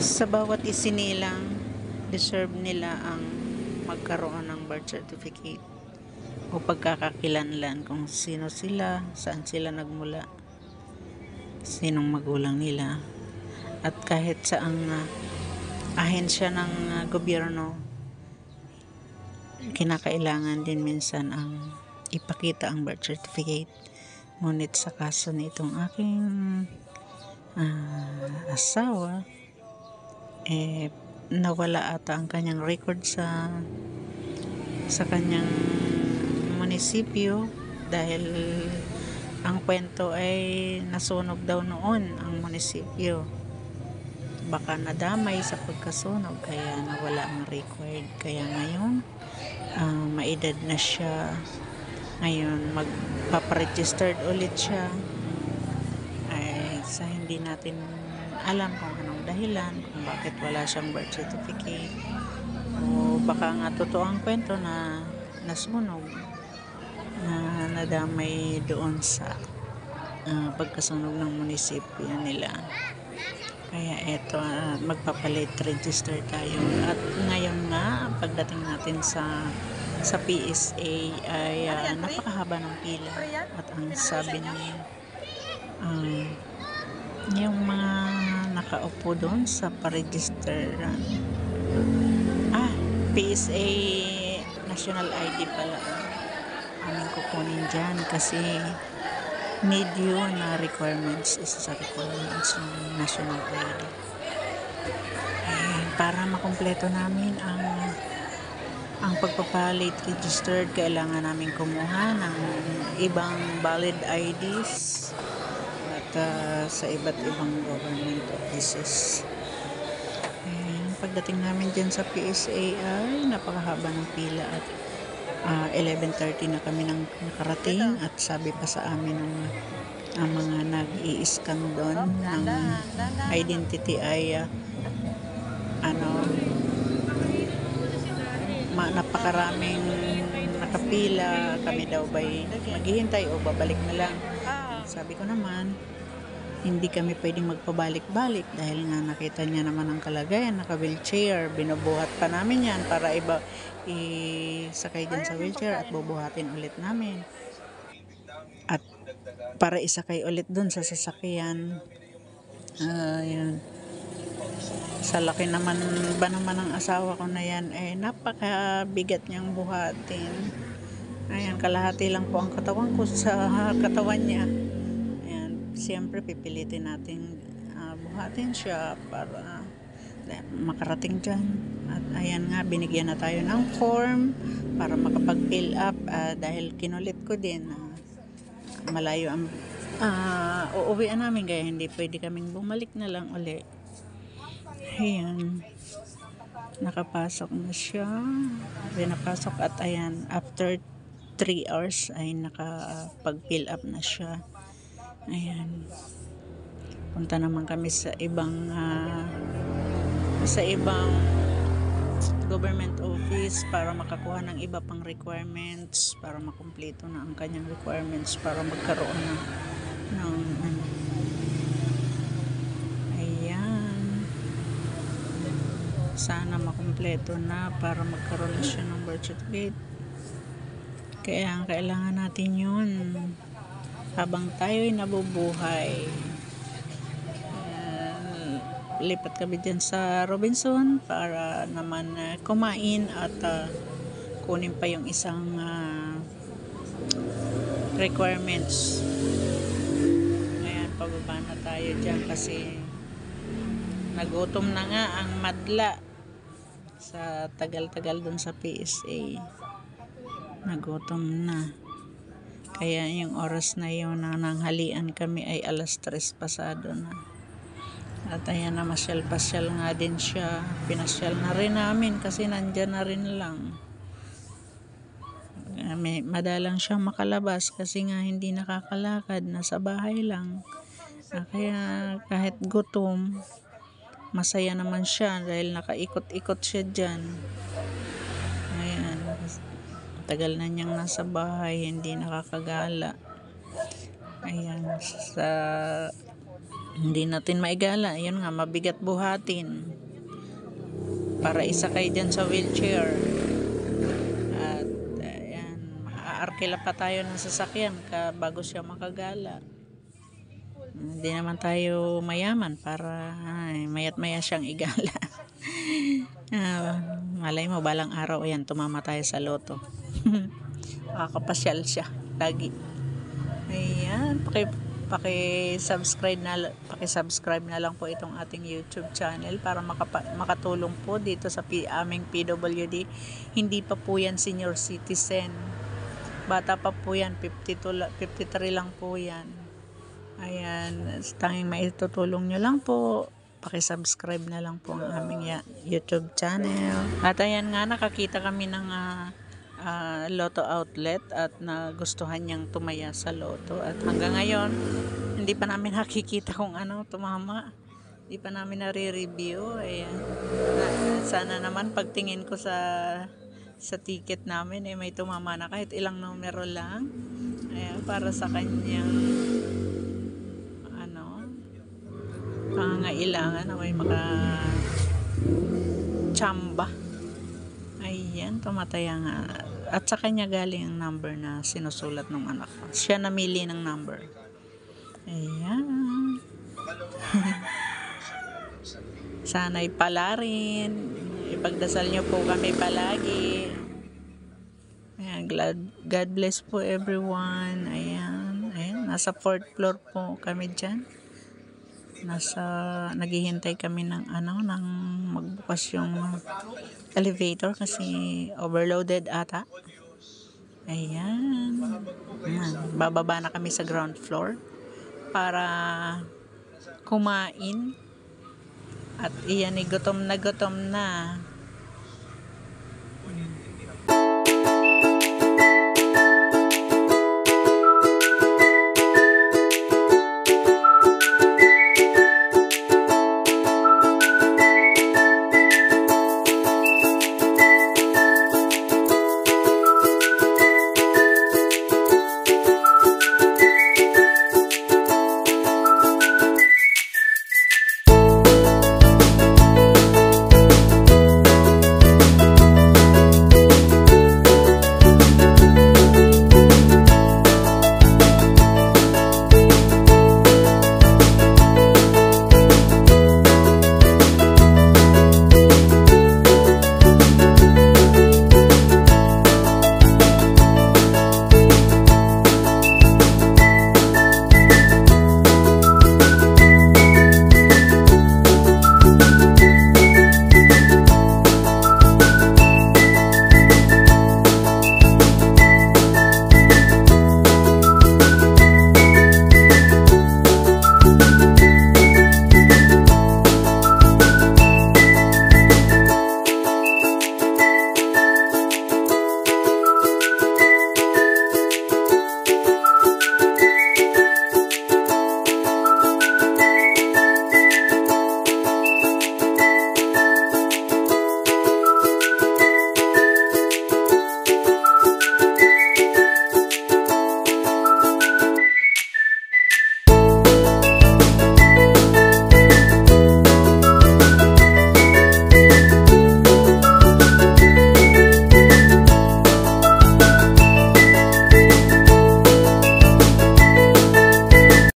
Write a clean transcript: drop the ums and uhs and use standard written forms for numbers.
Sa bawat isinilang, deserve nila ang magkaroon ng birth certificate o pagkakakilanlan kung sino sila, saan sila nagmula, sinong magulang nila. At kahit saang ahensya ng gobyerno, kinakailangan din minsan ang ipakita ang birth certificate. Ngunit sa kaso nitong aking asawa, nawala ata ang kanyang record sa kanyang munisipyo dahil ang kwento ay nasunog daw noon ang munisipyo. Baka nadamay sa pagkasunog kaya nawala ang record. Kaya ngayon, maedad na siya. Ngayon, magpaparegistered ulit siya. Ay, sa hindi natin alam kung anong dahilan, kung bakit wala siyang birth certificate. O baka nga totoo ang kwento na nasunog, na nadamay doon sa pagkasunog ng munisipyo nila. Kaya eto, magpapalate register tayo. At ngayon nga, pagdating natin sa PSA ay napakahaba ng pila. At ang sabi niya, yung mga nakaupo doon sa paregister, PSA National ID pala aming kukunin dyan kasi need yun na requirements, isa sa requirements ng National ID. Para makumpleto namin ang pagpapalate registered, kailangan namin kumuha ng ibang valid IDs at sa iba't ibang government offices. Pagdating namin dyan sa PSA ay napakahaba ng pila at 11:30 na kami nang nakarating at sabi pa sa amin ang mga nag-i-scan doon ng identity ay napakaraming nakapila. Kami daw ba'y maghihintay o babalik na lang? Sabi ko naman, hindi kami pwedeng magpabalik-balik dahil nga nakita niya naman ang kalagayan, naka-wheelchair. Binubuhat pa namin yan para isakay din sa wheelchair at bubuhatin ulit namin. At para isakay ulit dun sa sasakyan. Yan. Sa laki naman ba naman ng asawa ko na yan, napakabigat niyang buhatin. Ayan, kalahati lang po ang katawan ko sa katawan niya. Siyempre pipilitin natin buhatin siya para makarating dyan. At ayan nga, binigyan na tayo ng form para makapag-fill up dahil kinulit ko din malayo ang uuwian namin kaya hindi pwede kaming bumalik na lang uli. Ayan, nakapasok na siya, pinapasok at ayan, after 3 hours ay nakapag-fill up na siya. Ayan, punta naman kami sa ibang government office para makakuha ng iba pang requirements para makumpleto na ang kanyang requirements para magkaroon ng ayan, sana makumpleto na para magkaroon na siya ng birth certificate. Kaya kailangan natin yun habang tayo'y nabubuhay. Lipat kami dyan sa Robinson para naman kumain at kunin pa yung isang requirements. Ayan, pababa na tayo dyan kasi nagutom na nga ang madla sa tagal-tagal dun sa PSA. Nagutom na. Kaya yung oras na yun na nanghalian kami ay 3:00 pasado na. At ayan na, masyal-pasyal nga din siya. Pinasyal na rin namin kasi nandyan na rin lang. Madalang siyang makalabas kasi nga hindi nakakalakad, nasa bahay lang. Kaya kahit gutom, masaya naman siya dahil nakaikot-ikot siya dyan. Ayan, tagal na niyang nasa bahay, hindi nakakagala. Ayan, Hindi natin maigala. Yun nga, mabigat buhatin. Para isa kayo dyan sa wheelchair. At ayan, maaarkila pa tayo ng sasakyan bago siya makagala. Hindi naman tayo mayaman para mayat maya siyang igala. Malay mo balang araw ayan, tumama tayo sa loto. Makakapasyal siya lagi. Ayan, paki-subscribe na lang po itong ating YouTube channel para makatulong po dito sa aming PWD. Hindi pa po yan senior citizen. Bata pa po yan, 53 lang po yan. Ayan, tanging maitutulong nyo lang po, paki-subscribe na lang po ang aming YouTube channel. At ayan nga, nakakita kami ng Lotto outlet at nagustuhan niyang tumaya sa Lotto. At hanggang ngayon, hindi pa namin nakikita kung ano tumama. Hindi pa namin nare-review. Ayan. Sana naman pagtingin ko sa ticket namin, may tumama na kahit ilang numero lang. Ayan, para sa kanyang pangangailangan na may chamba. Ayan, tumataya nga. At sa kanya galing ang number na sinusulat ng anak ko. Siya namili ng number. Ayan. Sana'y pala rin. Ipagdasal niyo po kami palagi. Ayan, God bless po everyone. Ayan. Ayan, nasa 4th floor po kami dyan. Naghihintay kami ng magbukas yung elevator kasi overloaded ata. Ayan. Bababa na kami sa ground floor para kumain. At iyan, gutom na.